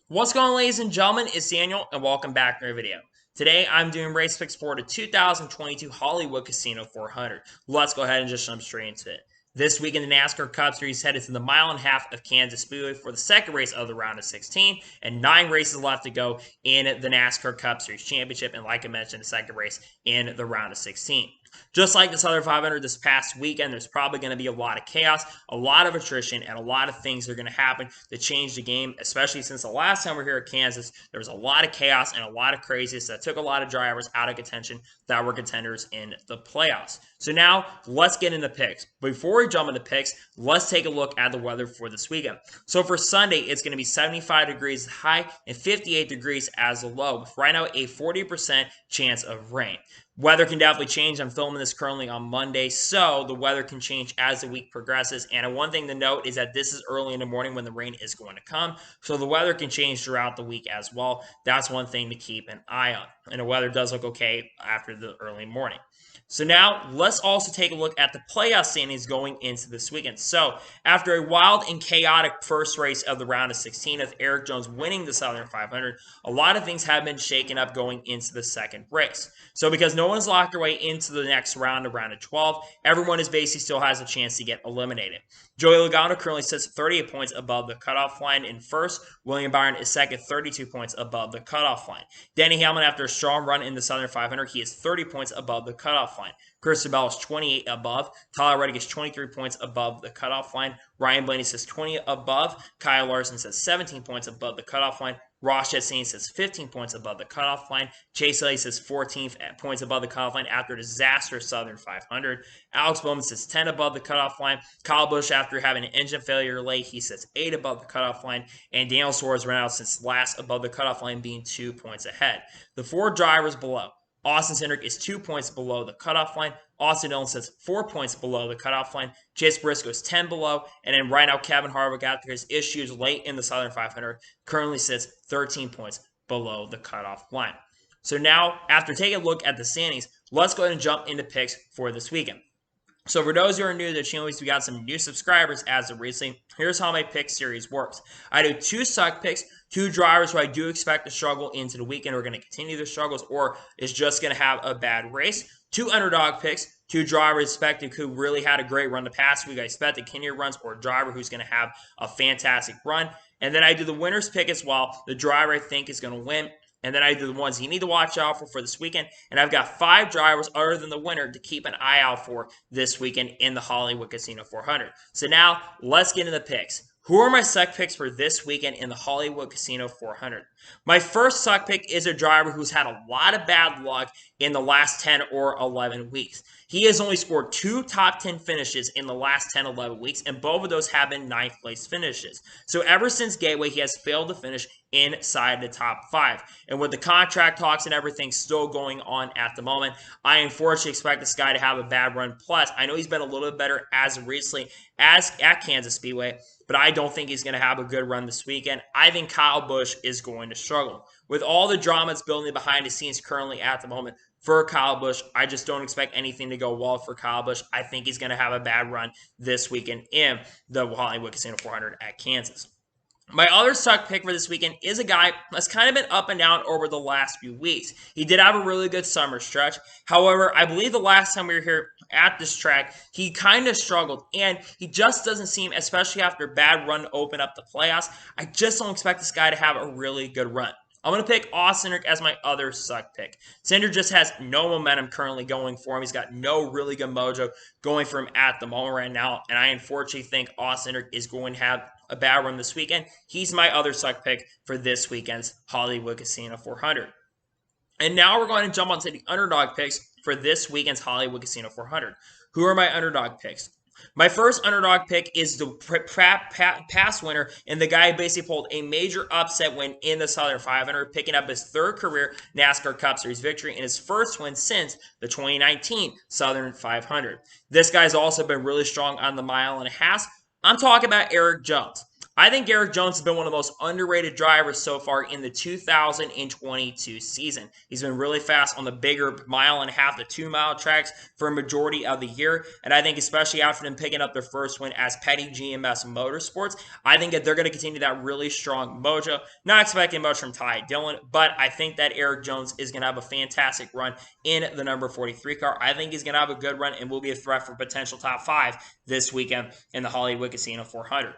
What's going on, ladies and gentlemen? It's Daniel, and welcome back to our video. Today, I'm doing race picks for the 2022 Hollywood Casino 400. Let's go ahead and just jump straight into it. This week in the NASCAR Cup Series, headed to the mile and a half of Kansas Speedway for the second race of the round of 16, and 9 races left to go in the NASCAR Cup Series Championship, and like I mentioned, the second race in the round of 16. Just like the Southern 500 this past weekend, there's probably going to be a lot of chaos, a lot of attrition, and a lot of things are going to happen to change the game, especially since the last time we were here at Kansas, there was a lot of chaos and a lot of craziness that took a lot of drivers out of contention that were contenders in the playoffs. So now, let's get into picks. Before we jump into picks, let's take a look at the weather for this weekend. So for Sunday, it's going to be 75 degrees high and 58 degrees as a low, with right now a 40% chance of rain. Weather can definitely change. I'm filming this currently on Monday, so the weather can change as the week progresses. And one thing to note is that this is early in the morning when the rain is going to come, so the weather can change throughout the week as well. That's one thing to keep an eye on. And the weather does look okay after the early morning. So now, let's also take a look at the playoff standings going into this weekend. So, after a wild and chaotic first race of the round of 16 with Erik Jones winning the Southern 500, a lot of things have been shaken up going into the second race. So, because no one's locked their way into the next round of 12, everyone is basically still has a chance to get eliminated. Joey Logano currently sits 38 points above the cutoff line in first. William Byron is second, 32 points above the cutoff line. Denny Hamlin, after a strong run in the Southern 500, he is 30 points above the cutoff line. Chris Bell is 28 above. Tyler Reddick is 23 points above the cutoff line. Ryan Blaney says 20 above. Kyle Larson says 17 points above the cutoff line. Ross Chastain says 15 points above the cutoff line. Chase Elliott says 14 points above the cutoff line after a disastrous Southern 500. Alex Bowman says 10 above the cutoff line. Kyle Busch, after having an engine failure late, he says 8 above the cutoff line. And Daniel Suarez ran out since last above the cutoff line, being 2 points ahead. The 4 drivers below. Austin Cindric is 2 points below the cutoff line. Austin Dillon says 4 points below the cutoff line. Chase Briscoe is 10 below. And then right now, Kevin Harvick, after his issues late in the Southern 500, currently sits 13 points below the cutoff line. So now, after taking a look at the standings, let's go ahead and jump into picks for this weekend. So for those who are new to the channel, we got some new subscribers as of recently. Here's how my pick series works. I do 2 suck picks, 2 drivers who I do expect to struggle into the weekend, are going to continue their struggles, or is just going to have a bad race. 2 underdog picks, 2 drivers expected who really had a great run the past week. I expect the Kenny runs, or a driver who's going to have a fantastic run. And then I do the winner's pick as well, the driver I think is going to win. And then I do the ones you need to watch out for this weekend. And I've got 5 drivers other than the winner to keep an eye out for this weekend in the Hollywood Casino 400. So now, let's get into the picks. Who are my suck picks for this weekend in the Hollywood Casino 400? My first suck pick is a driver who's had a lot of bad luck in the last 10 or 11 weeks. He has only scored 2 top 10 finishes in the last 10, 11 weeks, and both of those have been 9th place finishes. So ever since Gateway, he has failed to finish inside the top 5. And with the contract talks and everything still going on at the moment, I unfortunately expect this guy to have a bad run. Plus, I know he's been a little bit better as of recently at Kansas Speedway, but I don't think he's going to have a good run this weekend. I think Kyle Busch is going to struggle. With all the drama that's building behind the scenes currently at the moment for Kyle Busch, I just don't expect anything to go well for Kyle Busch. I think he's going to have a bad run this weekend in the Hollywood Casino 400 at Kansas. My other suck pick for this weekend is a guy that's kind of been up and down over the last few weeks. He did have a really good summer stretch. However, I believe the last time we were here at this track, he kind of struggled, and he just doesn't seem, especially after a bad run to open up the playoffs, I just don't expect this guy to have a really good run. I'm going to pick Austin Cindric as my other suck pick. Cindric just has no momentum currently going for him. He's got no really good mojo going for him at the moment right now, and I unfortunately think Austin Cindric is going to have a bad run this weekend. He's my other suck pick for this weekend's Hollywood Casino 400. And now we're going to jump onto the underdog picks for this weekend's Hollywood Casino 400. Who are my underdog picks? My first underdog pick is the past winner, and the guy basically pulled a major upset win in the Southern 500, picking up his 3rd career NASCAR Cup Series victory and his first win since the 2019 Southern 500. This guy's also been really strong on the mile and a half. I'm talking about Erik Jones. I think Eric Jones has been one of the most underrated drivers so far in the 2022 season. He's been really fast on the bigger mile-and-a-half to 2-mile tracks for a majority of the year, and I think especially after them picking up their first win as Petty GMS Motorsports, I think that they're going to continue that really strong mojo. Not expecting much from Ty Dillon, but I think that Eric Jones is going to have a fantastic run in the number 43 car. I think he's going to have a good run and will be a threat for potential top 5 this weekend in the Hollywood Casino 400.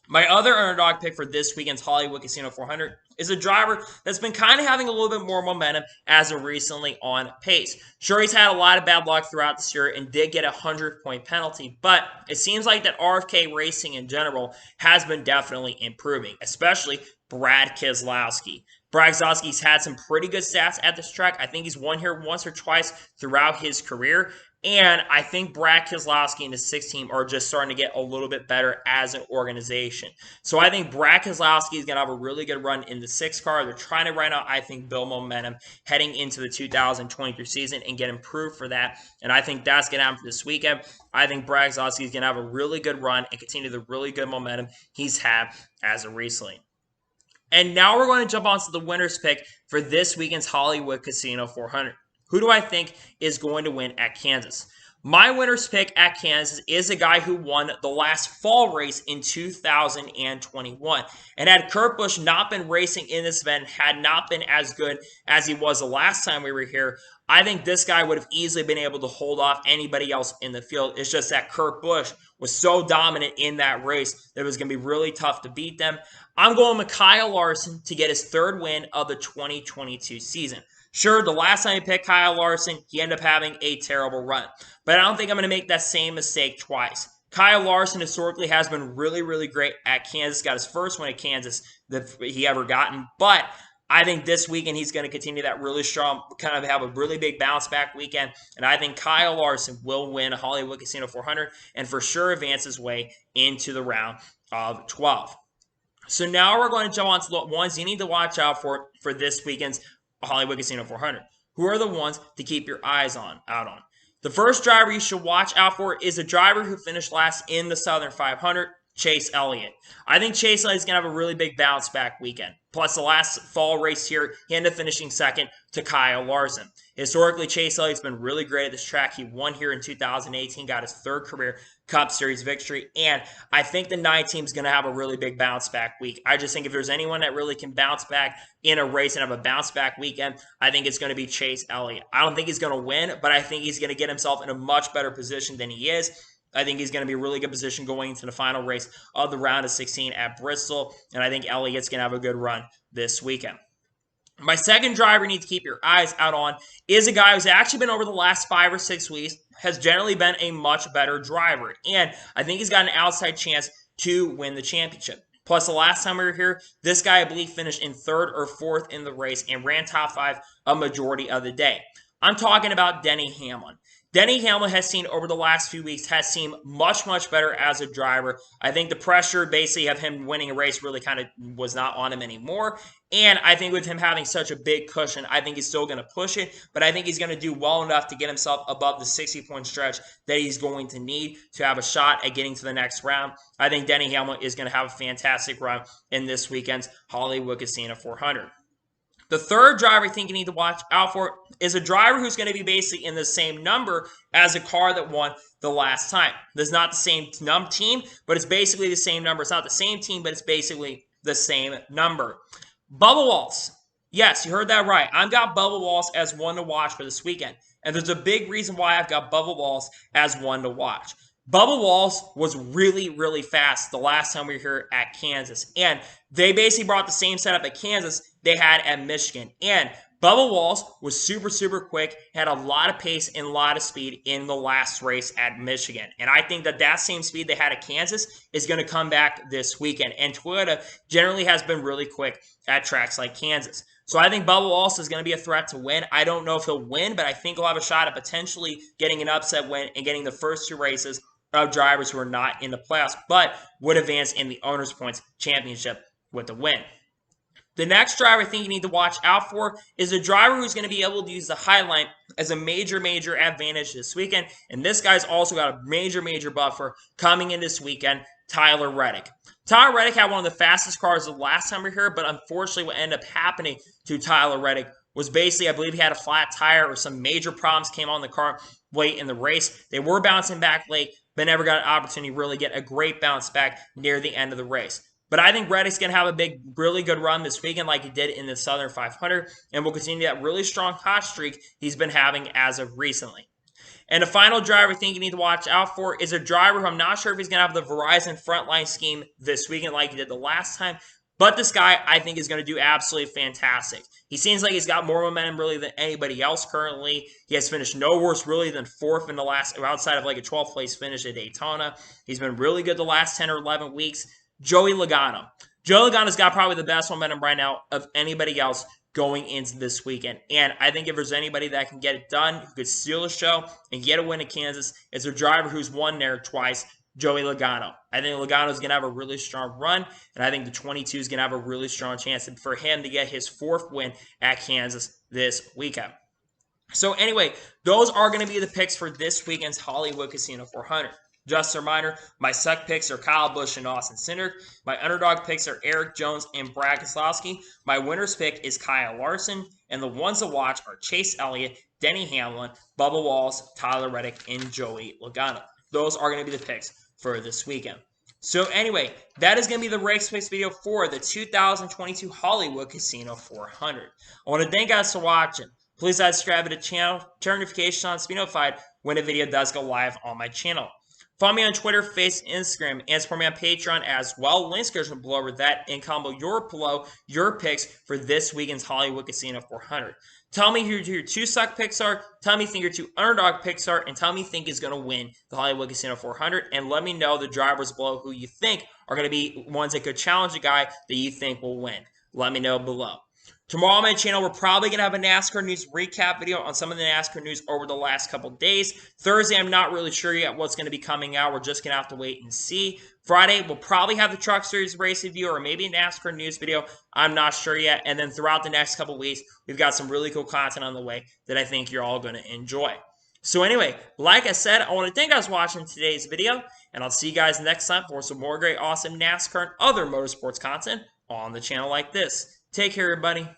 My other underdog pick for this weekend's Hollywood Casino 400 is a driver that's been kind of having a little bit more momentum as of recently on pace. Sure, he's had a lot of bad luck throughout this year and did get a 100-point penalty, but it seems like that RFK racing in general has been definitely improving, especially Brad Keselowski. Brad Keselowski's had some pretty good stats at this track. I think he's won here once or twice throughout his career. And I think Brad Keselowski and his 6 team are just starting to get a little bit better as an organization. So I think Brad Keselowski is going to have a really good run in the 6 car. They're trying to right now, I think, build momentum heading into the 2023 season and get improved for that. And I think that's going to happen for this weekend. I think Brad Keselowski is going to have a really good run and continue the really good momentum he's had as of recently. And now we're going to jump on to the winner's pick for this weekend's Hollywood Casino 400. Who do I think is going to win at Kansas? My winner's pick at Kansas is a guy who won the last fall race in 2021. And had Kurt Busch not been racing in this event, had not been as good as he was the last time we were here, I think this guy would have easily been able to hold off anybody else in the field. It's just that Kurt Busch was so dominant in that race that it was going to be really tough to beat them. I'm going with Kyle Larson to get his 3rd win of the 2022 season. Sure, the last time he picked Kyle Larson, he ended up having a terrible run. But I don't think I'm going to make that same mistake twice. Kyle Larson historically has been really, really great at Kansas. Got his first win at Kansas that he ever gotten. But I think this weekend he's going to continue that really strong, kind of have a really big bounce back weekend. And I think Kyle Larson will win Hollywood Casino 400 and for sure advance his way into the round of 12. So now we're going to jump on to the ones you need to watch out for this weekend's Hollywood Casino 400. Who are the ones to keep your eyes out on? The first driver you should watch out for is a driver who finished last in the Southern 500, Chase Elliott. I think Chase Elliott is going to have a really big bounce back weekend. Plus, the last fall race here, he ended up finishing second to Kyle Larson. Historically, Chase Elliott's been really great at this track. He won here in 2018, got his 3rd career Cup Series victory, and I think the 9 team is going to have a really big bounce back week. I just think if there's anyone that really can bounce back in a race and have a bounce back weekend, I think it's going to be Chase Elliott. I don't think he's going to win, but I think he's going to get himself in a much better position than he is. I think he's going to be in a really good position going into the final race of the round of 16 at Bristol, and I think Elliott's going to have a good run this weekend. My second driver you need to keep your eyes out on is a guy who's actually been over the last 5 or 6 weeks, has generally been a much better driver, and I think he's got an outside chance to win the championship. Plus, the last time we were here, this guy, I believe, finished in 3rd or 4th in the race and ran top 5 a majority of the day. I'm talking about Denny Hamlin. Denny Hamlin has seen over the last few weeks has seemed much, much better as a driver. I think the pressure basically of him winning a race really kind of was not on him anymore. And I think with him having such a big cushion, I think he's still going to push it. But I think he's going to do well enough to get himself above the 60-point stretch that he's going to need to have a shot at getting to the next round. I think Denny Hamlin is going to have a fantastic run in this weekend's Hollywood Casino 400. The third driver I think you need to watch out for is a driver who's going to be basically in the same number as a car that won the last time. This is not the same team, but it's basically the same number. It's not the same team, but it's basically the same number. Bubba Wallace. Yes, you heard that right. I've got Bubba Wallace as one to watch for this weekend. And there's a big reason why I've got Bubba Wallace as one to watch. Bubba Wallace was really, really fast the last time we were here at Kansas. And they basically brought the same setup at Kansas they had at Michigan. And Bubba Wallace was super, super quick, had a lot of pace and a lot of speed in the last race at Michigan. And I think that that same speed they had at Kansas is going to come back this weekend. And Toyota generally has been really quick at tracks like Kansas. So I think Bubba Wallace is going to be a threat to win. I don't know if he'll win, but I think he'll have a shot at potentially getting an upset win and getting the first 2 races of drivers who are not in the playoffs, but would advance in the Owners' Points Championship with the win. The next driver I think you need to watch out for is a driver who's going to be able to use the Highline as a major, major advantage this weekend. And this guy's also got a major, major buffer coming in this weekend, Tyler Reddick. Tyler Reddick had one of the fastest cars the last time we were here, but unfortunately what ended up happening to Tyler Reddick was basically, I believe he had a flat tire or some major problems came on the car late in the race. They were bouncing back late, but never got an opportunity to really get a great bounce back near the end of the race. But I think Reddick's going to have a big, really good run this weekend like he did in the Southern 500, and will continue that really strong hot streak he's been having as of recently. And the final driver I think you need to watch out for is a driver who I'm not sure if he's going to have the Verizon frontline scheme this weekend like he did the last time, but this guy I think is going to do absolutely fantastic. He seems like he's got more momentum really than anybody else currently. He has finished no worse really than 4th in the last, outside of like a 12th place finish at Daytona. He's been really good the last 10 or 11 weeks. Joey Logano. Joey Logano's got probably the best momentum right now of anybody else going into this weekend. And I think if there's anybody that can get it done, who could steal the show and get a win at Kansas, it's a driver who's won there twice, Joey Logano. I think Logano's going to have a really strong run, and I think the 22 is going to have a really strong chance for him to get his 4th win at Kansas this weekend. So anyway, those are going to be the picks for this weekend's Hollywood Casino 400. Just a reminder, my suck picks are Kyle Busch and Austin Cindric. My underdog picks are Eric Jones and Brad Keselowski. My winner's pick is Kyle Larson. And the ones to watch are Chase Elliott, Denny Hamlin, Bubba Wallace, Tyler Reddick, and Joey Logano. Those are going to be the picks for this weekend. So anyway, that is going to be the race picks video for the 2022 Hollywood Casino 400. I want to thank you guys for watching. Please subscribe to the channel, turn notifications on to be notified when a video does go live on my channel. Follow me on Twitter, Facebook, Instagram, and support me on Patreon as well. Links are below over that, and comment below your picks for this weekend's Hollywood Casino 400. Tell me who your 2 suck picks are, tell me who your 2 underdog picks are, and tell me who you think is going to win the Hollywood Casino 400, and let me know the drivers below who you think are going to be ones that could challenge a guy that you think will win. Let me know below. Tomorrow on my channel, we're probably going to have a NASCAR news recap video on some of the NASCAR news over the last couple days. Thursday, I'm not really sure yet what's going to be coming out. We're just going to have to wait and see. Friday, we'll probably have the Truck Series race review or maybe a NASCAR news video. I'm not sure yet. And then throughout the next couple weeks, we've got some really cool content on the way that I think you're all going to enjoy. So anyway, like I said, I want to thank you guys for watching today's video, and I'll see you guys next time for some more great, awesome NASCAR and other motorsports content on the channel like this. Take care, everybody.